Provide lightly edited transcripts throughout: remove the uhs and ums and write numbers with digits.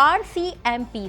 RCMP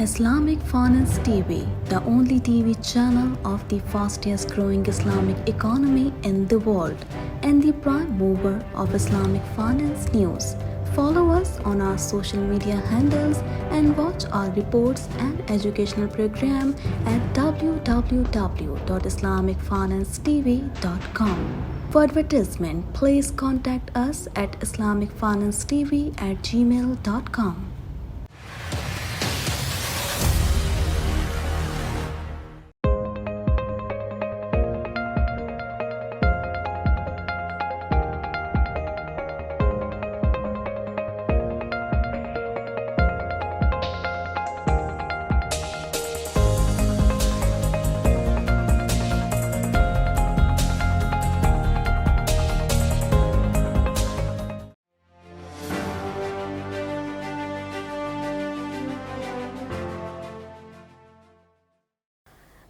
Islamic Finance TV, the only TV channel of the fastest growing Islamic economy in the world and the prime mover of Islamic finance news. Follow us on our social media handles and watch our reports and educational program at www.islamicfinancetv.com. For advertisement, please contact us at islamicfinancetv@gmail.com.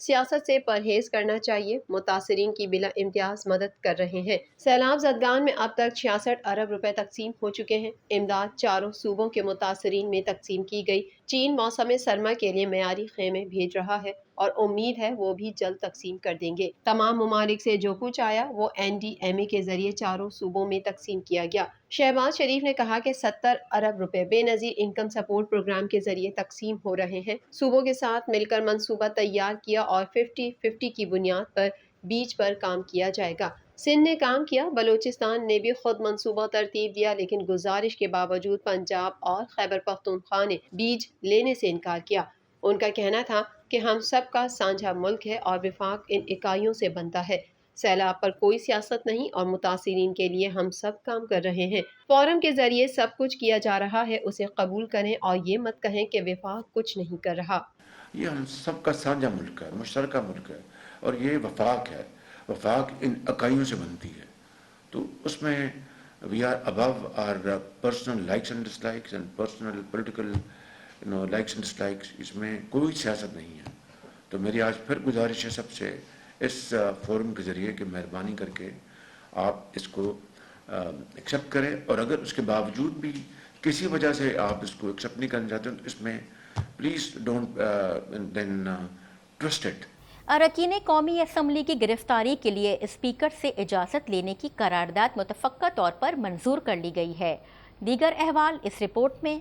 سیاست سے پرہیز کرنا چاہیے، متاثرین کی بلا امتیاز مدد کر رہے ہیں۔ سیلاب زدگان میں اب تک 66 ارب روپے تقسیم ہو چکے ہیں۔ امداد چاروں صوبوں کے متاثرین میں تقسیم کی گئی۔ چین موسم سرما کے لیے معیاری خیمے بھیج رہا ہے اور امید ہے وہ بھی جلد تقسیم کر دیں گے۔ تمام ممالک سے جو کچھ آیا وہ NDMA کے ذریعے چاروں صوبوں میں تقسیم کیا گیا۔ شہباز شریف نے کہا کہ 70 ارب روپے بے نظیر انکم سپورٹ پروگرام کے ذریعے تقسیم ہو رہے ہیں۔ صوبوں کے ساتھ مل کر منصوبہ تیار کیا اور 50-50 کی بنیاد پر بیج پر کام کیا جائے گا۔ سندھ نے کام کیا، بلوچستان نے بھی خود منصوبہ ترتیب دیا، لیکن گزارش کے باوجود پنجاب اور خیبر پختونخوا نے بیج لینے سے انکار کیا۔ ان کا کہنا تھا کہ ہم سب کا سانجھا ملک ہے اور وفاق ان اکائیوں سے بنتا ہے۔ سیلاب پر کوئی سیاست نہیں اور متاثرین کے لیے ہم سب کام کر رہے ہیں۔ فورم کے ذریعے سب کچھ کیا جا رہا ہے، اسے قبول کریں اور یہ مت کہیں کہ وفاق کچھ نہیں کر رہا۔ یہ ہم سب کا سانجھا ملک ہے، مشترکہ ملک ہے، اور یہ وفاق ہے۔ وفاق ان اکائیوں سے بنتی ہے، تو اس میں we are about our personal likes and dislikes and personal political likes and dislikes, اس میں کوئی سیاست نہیں ہے۔ تو میری آج پھر گزارش ہے سب سے اس فورم کے ذریعے کہ مہربانی کر کے آپ اس کو ایکسیپٹ کریں، اور اگر اس کے باوجود بھی کسی وجہ سے آپ اس کو ایکسیپٹ نہیں کرنا چاہتے تو اس میں please don't then trust it. اراکین قومی اسمبلی کی گرفتاری کے لیے اسپیکر سے اجازت لینے کی قرارداد متفقہ طور پر منظور کر لی گئی ہے۔ دیگر احوال اس رپورٹ میں۔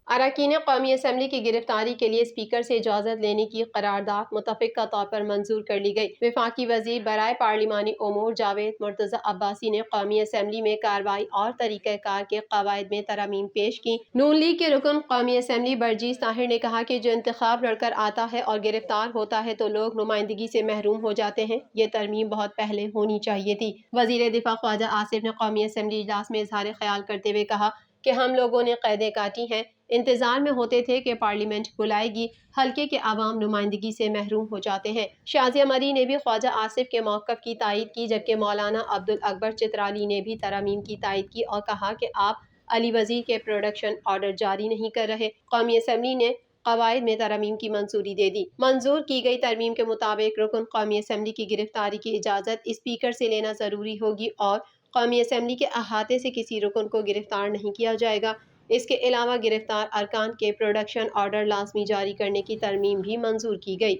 اراکین قومی اسمبلی کی گرفتاری کے لیے اسپیکر سے اجازت لینے کی قرارداد متفقہ طور پر منظور کر لی گئی۔ وفاقی وزیر برائے پارلیمانی امور جاوید مرتضی عباسی نے قومی اسمبلی میں کارروائی اور طریقہ کار کے قواعد میں ترامیم پیش کی۔ نون لیگ کے رکن قومی اسمبلی برجیس طاہر نے کہا کہ جو انتخاب لڑ کر آتا ہے اور گرفتار ہوتا ہے تو لوگ نمائندگی سے محروم ہو جاتے ہیں، یہ ترمیم بہت پہلے ہونی چاہیے تھی۔ وزیر دفاع خواجہ آصف نے قومی اسمبلی اجلاس میں اظہار خیال کرتے ہوئے کہا کہ ہم لوگوں نے قیدیں کاٹی ہیں، انتظار میں ہوتے تھے کہ پارلیمنٹ بلائے گی، حلقے کے عوام نمائندگی سے محروم ہو جاتے ہیں۔ شازیہ مری نے بھی خواجہ آصف کے موقف کی تائید کی، جبکہ مولانا عبدالاکبر چترالی نے بھی ترامیم کی تائید کی اور کہا کہ آپ علی وزیر کے پروڈکشن آرڈر جاری نہیں کر رہے۔ قومی اسمبلی نے قواعد میں ترامیم کی منظوری دے دی۔ منظور کی گئی ترمیم کے مطابق رکن قومی اسمبلی کی گرفتاری کی اجازت اسپیکر سے لینا ضروری ہوگی اور قومی اسمبلی کے احاطے سے کسی رکن کو گرفتار نہیں کیا جائے گا۔ اس کے علاوہ گرفتار ارکان کے پروڈکشن آرڈر لازمی جاری کرنے کی ترمیم بھی منظور کی گئی۔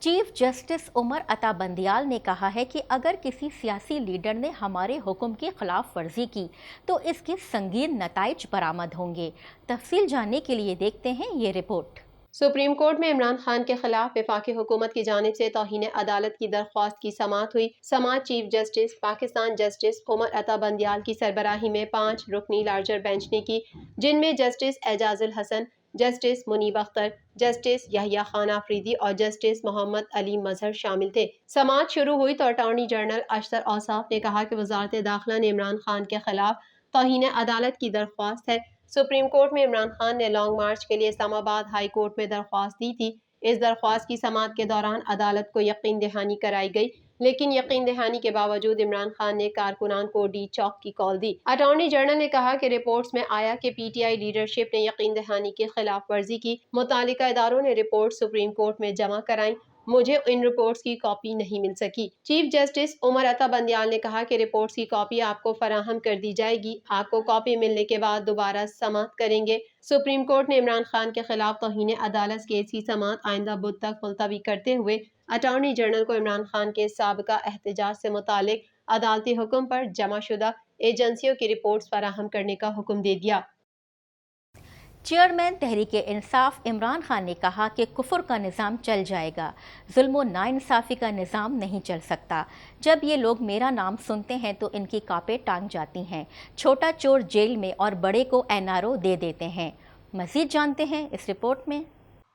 چیف جسٹس عمر عطا بندیال نے کہا ہے کہ اگر کسی سیاسی لیڈر نے ہمارے حکم کی خلاف ورزی کی تو اس کے سنگین نتائج برآمد ہوں گے۔ تفصیل جاننے کے لیے دیکھتے ہیں یہ رپورٹ۔ سپریم کورٹ میں عمران خان کے خلاف وفاقی حکومت کی جانب سے توہین عدالت کی درخواست کی سماعت ہوئی۔ سماعت chief justice Pakistan justice Umar Ata Bandial کی سربراہی میں 5 رکنی لارجر بینچ نے کی، جن میں جسٹس اعجاز الحسن، جسٹس منیب اختر، جسٹس یحییٰ خان آفریدی اور جسٹس محمد علی مظہر شامل تھے۔ سماعت شروع ہوئی تو اٹارنی جنرل اشتر اوصاف نے کہا کہ وزارت داخلہ نے عمران خان کے خلاف توہین عدالت کی درخواست ہے۔ سپریم کورٹ میں عمران خان نے لانگ مارچ کے لیے اسلام آباد ہائی کورٹ میں درخواست دی تھی۔ اس درخواست کی سماعت کے دوران عدالت کو یقین دہانی کرائی گئی، لیکن یقین دہانی کے باوجود عمران خان نے کارکنان کو ڈی چوک کی کال دی۔ اٹارنی جنرل نے کہا کہ رپورٹس میں آیا کہ PTI لیڈرشپ نے یقین دہانی کی خلاف ورزی کی۔ متعلقہ اداروں نے رپورٹ سپریم کورٹ میں جمع کرائیں، مجھے ان رپورٹس کی کاپی نہیں مل سکی۔ چیف جسٹس عمر عطا بندیال نے کہا کہ رپورٹس کی کاپی آپ کو فراہم کر دی جائے گی، آپ کو کاپی ملنے کے بعد دوبارہ سماعت کریں گے۔ سپریم کورٹ نے عمران خان کے خلاف توہین عدالت کیس کی سماعت آئندہ بدھ تک ملتوی کرتے ہوئے اٹارنی جنرل کو عمران خان کے سابقہ احتجاج سے متعلق عدالتی حکم پر جمع شدہ ایجنسیوں کی رپورٹس فراہم کرنے کا حکم دے دیا۔ چیئرمین تحریک انصاف عمران خان نے کہا کہ کفر کا نظام چل جائے گا، ظلم و ناانصافی کا نظام نہیں چل سکتا۔ جب یہ لوگ میرا نام سنتے ہیں تو ان کی کانپیں ٹانگ جاتی ہیں۔ چھوٹا چور جیل میں اور بڑے کو NRO دے دیتے ہیں۔ مزید جانتے ہیں اس رپورٹ میں۔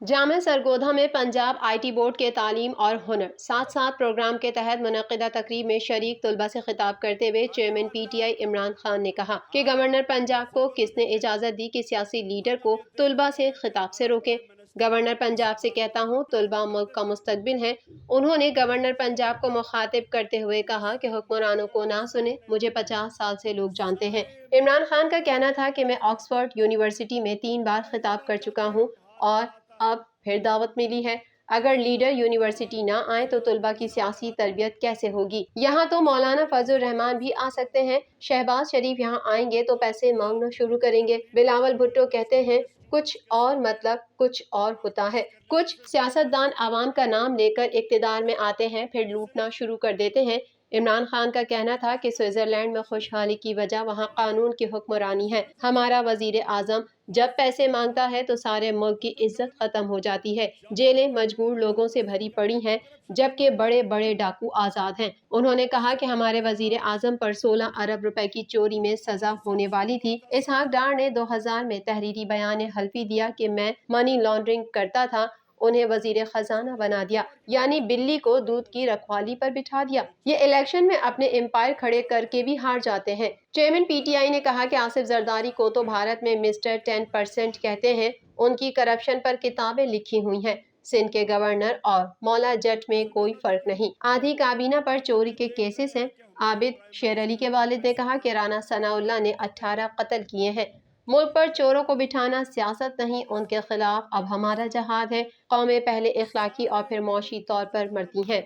جامعہ سرگودھا میں پنجاب IT بورڈ کے تعلیم اور ہنر ساتھ ساتھ پروگرام کے تحت منعقدہ تقریب میں شریک طلباء سے خطاب کرتے ہوئے چیئرمین PTI عمران خان نے کہا کہ گورنر پنجاب کو کس نے اجازت دی کہ سیاسی لیڈر کو طلباء سے خطاب سے روکیں۔ گورنر پنجاب سے کہتا ہوں طلباء ملک کا مستقبل ہیں۔ انہوں نے گورنر پنجاب کو مخاطب کرتے ہوئے کہا کہ حکمرانوں کو نہ سنیں، مجھے 50 سال سے لوگ جانتے ہیں۔ عمران خان کا کہنا تھا کہ میں آکسفورڈ یونیورسٹی میں 3 بار خطاب کر چکا ہوں اور اب پھر دعوت ملی ہے۔ اگر لیڈر یونیورسٹی نہ آئے تو طلبہ کی سیاسی تربیت کیسے ہوگی؟ یہاں تو مولانا فضل الرحمان بھی آ سکتے ہیں، شہباز شریف یہاں آئیں گے تو پیسے مانگنا شروع کریں گے۔ بلاول بھٹو کہتے ہیں کچھ اور مطلب کچھ اور ہوتا ہے۔ کچھ سیاستدان عوام کا نام لے کر اقتدار میں آتے ہیں پھر لوٹنا شروع کر دیتے ہیں۔ عمران خان کا کہنا تھا کہ سوئٹزرلینڈ میں خوشحالی کی وجہ وہاں قانون کی حکمرانی ہے۔ ہمارا وزیر اعظم جب پیسے مانگتا ہے تو سارے ملک کی عزت ختم ہو جاتی ہے۔ جیلیں مجبور لوگوں سے بھری پڑی ہیں جبکہ بڑے بڑے ڈاکو آزاد ہیں۔ انہوں نے کہا کہ ہمارے وزیر اعظم پر 16 ارب روپے کی چوری میں سزا ہونے والی تھی۔ اسحاق ڈار نے 2000 میں تحریری بیان حلفی دیا کہ میں منی لانڈرنگ کرتا تھا، انہیں وزیر خزانہ بنا دیا، یعنی بلی کو دودھ کی رکھوالی پر بٹھا دیا۔ یہ الیکشن میں اپنے امپائر کھڑے کر کے بھی ہار جاتے ہیں۔ چیئرمین پی ٹی آئی نے کہا کہ آصف زرداری کو تو بھارت میں مسٹر 10% کہتے ہیں، ان کی کرپشن پر کتابیں لکھی ہوئی ہیں۔ سندھ کے گورنر اور مولا جٹ میں کوئی فرق نہیں، آدھی کابینہ پر چوری کے کیسز ہیں۔ عابد شیر علی کے والد نے کہا کہ رانا ثناء اللہ نے 18 قتل کیے ہیں۔ ملک پر چوروں کو بٹھانا سیاست نہیں، ان کے خلاف اب ہمارا جہاد ہے۔ قومیں پہلے اخلاقی اور پھر معاشی طور پر مرتی ہیں۔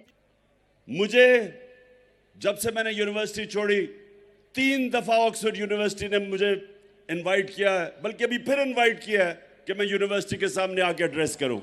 مجھے جب سے میں نے یونیورسٹی چھوڑی 3 دفعہ آکسفورڈ یونیورسٹی نے مجھے انوائٹ کیا ہے، بلکہ ابھی پھر انوائٹ کیا ہے کہ میں یونیورسٹی کے سامنے آ کے ایڈریس کروں۔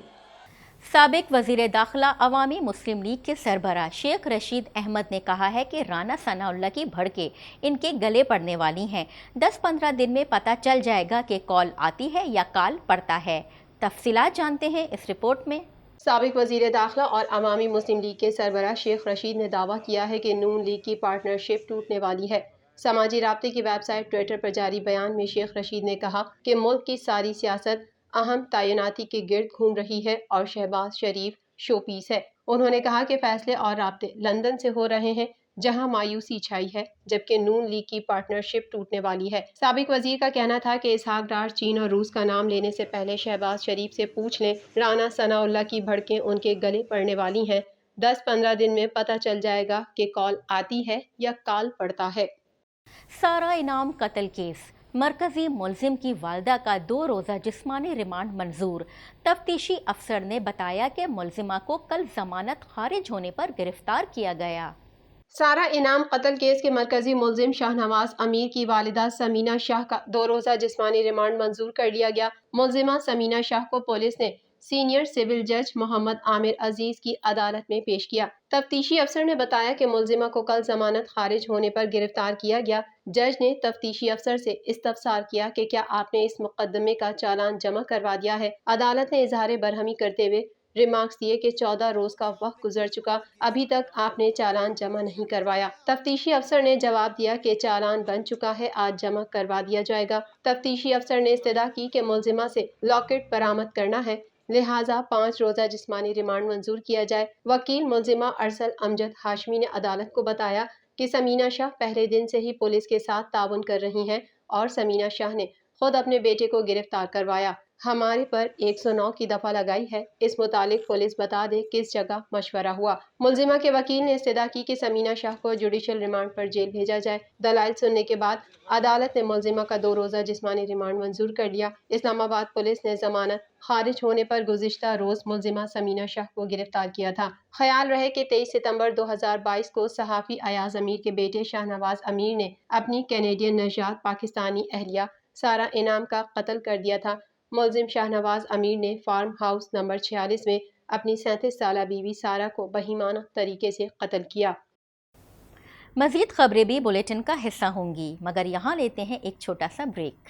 سابق وزیر داخلہ عوامی مسلم لیگ کے سربراہ شیخ رشید احمد نے کہا ہے کہ رانا ثناء اللہ کی بھڑکیں ان کے گلے پڑنے والی ہیں۔ 10-15 دن میں پتہ چل جائے گا کہ کال آتی ہے یا کال پڑتا ہے۔ تفصیلات جانتے ہیں اس رپورٹ میں۔ سابق وزیر داخلہ اور عوامی مسلم لیگ کے سربراہ شیخ رشید نے دعویٰ کیا ہے کہ نون لیگ کی پارٹنرشپ ٹوٹنے والی ہے۔ سماجی رابطے کی ویب سائٹ ٹویٹر پر جاری بیان میں شیخ رشید نے کہا کہ ملک کی ساری سیاست اہم تعیناتی کے گرد گھوم رہی ہے اور شہباز شریف شو پیس ہے۔ انہوں نے کہا کہ فیصلے اور رابطے لندن سے ہو رہے ہیں جہاں مایوسی چھائی ہے، جبکہ نون لیگ کی پارٹنرشپ ٹوٹنے والی ہے۔ سابق وزیر کا کہنا تھا کہ اسحاق ڈار چین اور روس کا نام لینے سے پہلے شہباز شریف سے پوچھ لیں، رانا ثناء اللہ کی بھڑکیں ان کے گلے پڑنے والی ہیں۔ 10-15 دن میں پتہ چل جائے گا کہ کال آتی ہے یا کال پڑتا ہے۔ سارہ انعام قتل کیس، مرکزی ملزم کی والدہ کا 2 روزہ جسمانی ریمانڈ منظور۔ تفتیشی افسر نے بتایا کہ ملزمہ کو کل ضمانت خارج ہونے پر گرفتار کیا گیا۔ سارہ انعام قتل کیس کے مرکزی ملزم شاہ نواز امیر کی والدہ سمینہ شاہ کا 2 روزہ جسمانی ریمانڈ منظور کر لیا گیا۔ ملزمہ سمینہ شاہ کو پولیس نے سینئر سول جج محمد عامر عزیز کی عدالت میں پیش کیا۔ تفتیشی افسر نے بتایا کہ ملزمہ کو کل ضمانت خارج ہونے پر گرفتار کیا گیا۔ جج نے تفتیشی افسر سے استفسار کیا کہ کیا آپ نے اس مقدمے کا چالان جمع کروا دیا ہے۔ عدالت نے اظہار برہمی کرتے ہوئے ریمارکس دیے کہ 14 روز کا وقت گزر چکا، ابھی تک آپ نے چالان جمع نہیں کروایا۔ تفتیشی افسر نے جواب دیا کہ چالان بن چکا ہے، آج جمع کروا دیا جائے گا۔ تفتیشی افسر نے استدعا کی کہ ملزمہ سے لاکٹ برآمد کرنا ہے، لہٰذا 5 روزہ جسمانی ریمانڈ منظور کیا جائے۔ وکیل ملزمہ ارسل امجد ہاشمی نے عدالت کو بتایا کہ سمینہ شاہ پہلے دن سے ہی پولیس کے ساتھ تعاون کر رہی ہیں اور سمینہ شاہ نے خود اپنے بیٹے کو گرفتار کروایا۔ ہمارے پر 109 کی دفعہ لگائی ہے، اس متعلق پولیس بتا دے کس جگہ مشورہ ہوا۔ ملزمہ کے وکیل نے استدعا کی کہ سمینہ شاہ کو جوڈیشل ریمانڈ پر جیل بھیجا جائے۔ دلائل سننے کے بعد عدالت نے ملزمہ کا 2 روزہ جسمانی ریمانڈ منظور کر لیا۔ اسلام آباد پولیس نے ضمانت خارج ہونے پر گزشتہ روز ملزمہ سمینہ شاہ کو گرفتار کیا تھا۔ خیال رہے کہ 23 ستمبر 2022 کو صحافی ایاز امیر کے بیٹے شاہ نواز امیر نے اپنی کینیڈین نژاد پاکستانی اہلیہ سارہ انعام کا قتل کر دیا تھا۔ ملزم شاہ نواز امیر نے فارم ہاؤس نمبر 46 میں اپنی 37 سالہ بیوی سارہ کو بہیمانہ طریقے سے قتل کیا۔ مزید خبریں بھی بلیٹن کا حصہ ہوں گی، مگر یہاں لیتے ہیں ایک چھوٹا سا بریک۔